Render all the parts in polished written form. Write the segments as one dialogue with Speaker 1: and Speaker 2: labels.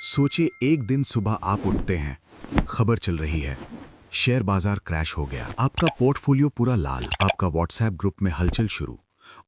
Speaker 1: सोचिए एक दिन सुबह आप उठते हैं, खबर चल रही है, शेयर बाजार क्रैश हो गया, आपका पोर्टफोलियो पूरा लाल, आपका व्हाट्सएप ग्रुप में हलचल शुरू।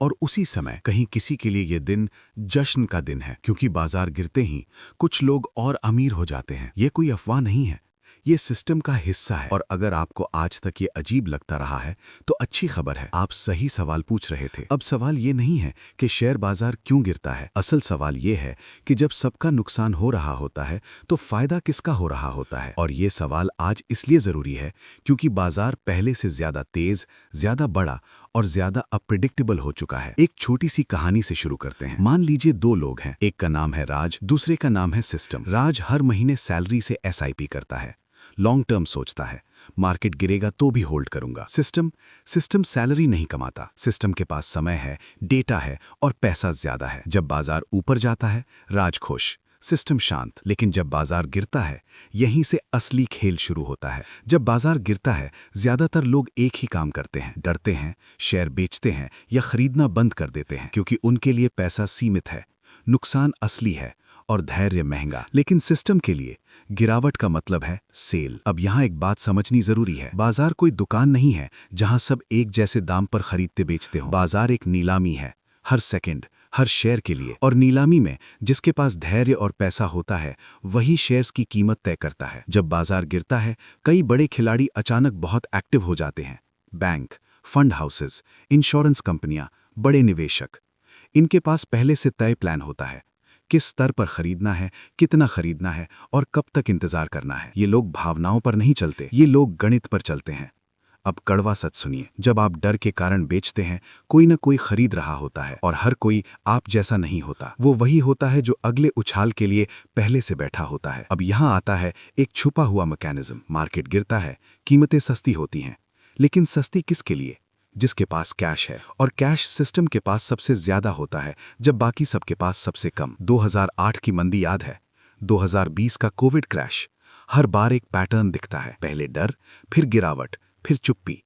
Speaker 1: और उसी समय कहीं किसी के लिए यह दिन जश्न का दिन है, क्योंकि बाजार गिरते ही कुछ लोग और अमीर हो जाते हैं। ये कोई अफवाह नहीं है, ये सिस्टम का हिस्सा है। और अगर आपको आज तक ये अजीब लगता रहा है तो अच्छी खबर है, आप सही सवाल पूछ रहे थे। अब सवाल ये नहीं है कि शेयर बाजार क्यों गिरता है, असल सवाल ये है कि जब सबका नुकसान हो रहा होता है तो फायदा किसका हो रहा होता है। और ये सवाल आज इसलिए जरूरी है क्योंकि बाजार पहले से ज्यादा तेज, ज्यादा बड़ा और ज्यादा अप्रिडिक्टेबल हो चुका है। एक छोटी सी कहानी से शुरू करते हैं। मान लीजिए दो लोग हैं, एक का नाम है राज, दूसरे का नाम है सिस्टम। राज हर महीने सैलरी से एसआईपी करता है, लॉन्ग टर्म सोचता है, मार्केट गिरेगा तो भी होल्ड करूंगा। सिस्टम सैलरी नहीं कमाता, सिस्टम के पास समय है, डेटा है और पैसा ज्यादा है। जब बाजार ऊपर जाता है राज खुश, सिस्टम शांत। लेकिन जब बाजार गिरता है यहीं से असली खेल शुरू होता है। जब बाजार गिरता है ज्यादातर लोग एक ही काम करते हैं, डरते हैं, शेयर बेचते हैं या खरीदना बंद कर देते हैं, क्योंकि उनके लिए पैसा सीमित है, नुकसान असली है और धैर्य महंगा। लेकिन सिस्टम के लिए गिरावट का मतलब है सेल। अब यहाँ एक बात समझनी जरूरी है, बाजार कोई दुकान नहीं है जहां सब एक जैसे दाम पर खरीदते बेचते हो। बाजार एक नीलामी है, हर सेकंड, हर शेयर के लिए। और नीलामी में जिसके पास धैर्य और पैसा होता है वही शेयर्स की कीमत तय करता है। जब बाजार गिरता है कई बड़े खिलाड़ी अचानक बहुत एक्टिव हो जाते हैं। बैंक, फंड हाउसेस, इंश्योरेंस कंपनियां, बड़े निवेशक, इनके पास पहले से तय प्लान होता है, किस स्तर पर खरीदना है, कितना खरीदना है और कब तक इंतजार करना है। ये लोग भावनाओं पर नहीं चलते, ये लोग गणित पर चलते हैं। अब कड़वा सच सुनिए, जब आप डर के कारण बेचते हैं कोई ना कोई खरीद रहा होता है, और हर कोई आप जैसा नहीं होता। वो वही होता है जो अगले उछाल के लिए पहले से बैठा होता है। अब यहां आता है एक छुपा हुआ मैकेनिज्म। मार्केट गिरता है, कीमतें सस्ती होती हैं, लेकिन सस्ती किसके लिए? जिसके पास कैश है। और कैश सिस्टम के पास सबसे ज्यादा होता है जब बाकी सबके पास सबसे कम। 2008 की मंदी याद है, 2020 का कोविड क्रैश, हर बार एक पैटर्न दिखता है, पहले डर, फिर गिरावट, फिर चुप्पी।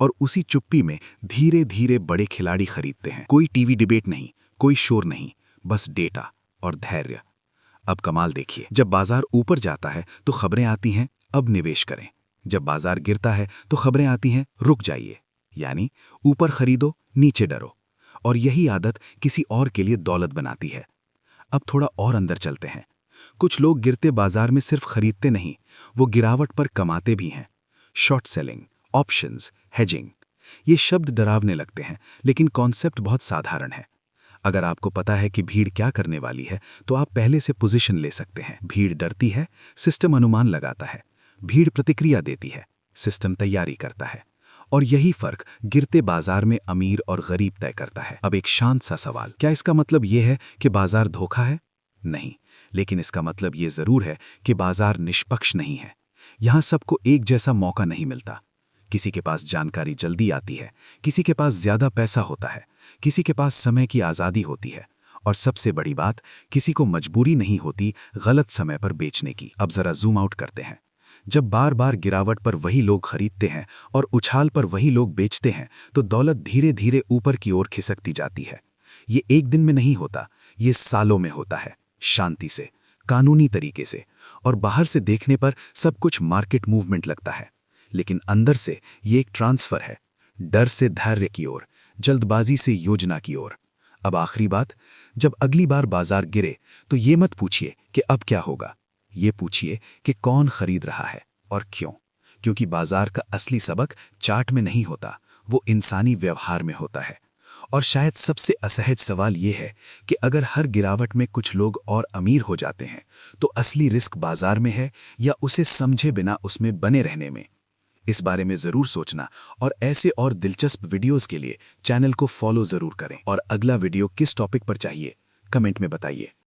Speaker 1: और उसी चुप्पी में धीरे धीरे बड़े खिलाड़ी खरीदते हैं। कोई टीवी डिबेट नहीं, कोई शोर नहीं, बस डेटा और धैर्य। अब कमाल देखिए, जब बाजार ऊपर जाता है तो खबरें आती हैं अब निवेश करें, जब बाजार गिरता है तो खबरें आती हैं रुक जाइए, यानी ऊपर खरीदो नीचे डरो। और यही आदत किसी और के लिए दौलत बनाती है। अब थोड़ा और अंदर चलते हैं। कुछ लोग गिरते बाजार में सिर्फ खरीदते नहीं, वो गिरावट पर कमाते भी हैं। शॉर्ट सेलिंग, ऑप्शंस, हेजिंग, ये शब्द डरावने लगते हैं, लेकिन कॉन्सेप्ट बहुत साधारण है। अगर आपको पता है कि भीड़ क्या करने वाली है तो आप पहले से पोजीशन ले सकते हैं। भीड़ डरती है, सिस्टम अनुमान लगाता है। भीड़ प्रतिक्रिया देती है, सिस्टम तैयारी करता है। और यही फर्क गिरते बाजार में अमीर और गरीब तय करता है। अब एक शांत सा सवाल, क्या इसका मतलब यह है कि बाजार धोखा है? नहीं, लेकिन इसका मतलब यह जरूर है कि बाजार निष्पक्ष नहीं है। यहां सबको एक जैसा मौका नहीं मिलता। किसी के पास जानकारी जल्दी आती है, किसी के पास ज्यादा पैसा होता है, किसी के पास समय की आजादी होती है, और सबसे बड़ी बात, किसी को मजबूरी नहीं होती गलत समय पर बेचने की। अब जरा जूम आउट करते हैं। जब बार बार गिरावट पर वही लोग खरीदते हैं और उछाल पर वही लोग बेचते हैं तो दौलत धीरे धीरे ऊपर की ओर खिसकती जाती है। ये एक दिन में नहीं होता, ये सालों में होता है, शांति से, कानूनी तरीके से। और बाहर से देखने पर सब कुछ मार्केट मूवमेंट लगता है, लेकिन अंदर से ये एक ट्रांसफर है, डर से धैर्य की ओर, जल्दबाजी से योजना की ओर। अब आखिरी बात, जब अगली बार बाजार गिरे तो ये मत पूछिए कि अब क्या होगा, ये पूछिए कि कौन खरीद रहा है और क्यों। क्योंकि बाजार का असली सबक चार्ट में नहीं होता, वो इंसानी व्यवहार में होता है। और शायद सबसे असहज सवाल ये है कि अगर हर गिरावट में कुछ लोग और अमीर हो जाते हैं तो असली रिस्क बाजार में है या उसे समझे बिना उसमें बने रहने में। इस बारे में जरूर सोचना, और ऐसे और दिलचस्प वीडियोस के लिए चैनल को फॉलो जरूर करें। और अगला वीडियो किस टॉपिक पर चाहिए कमेंट में बताइए।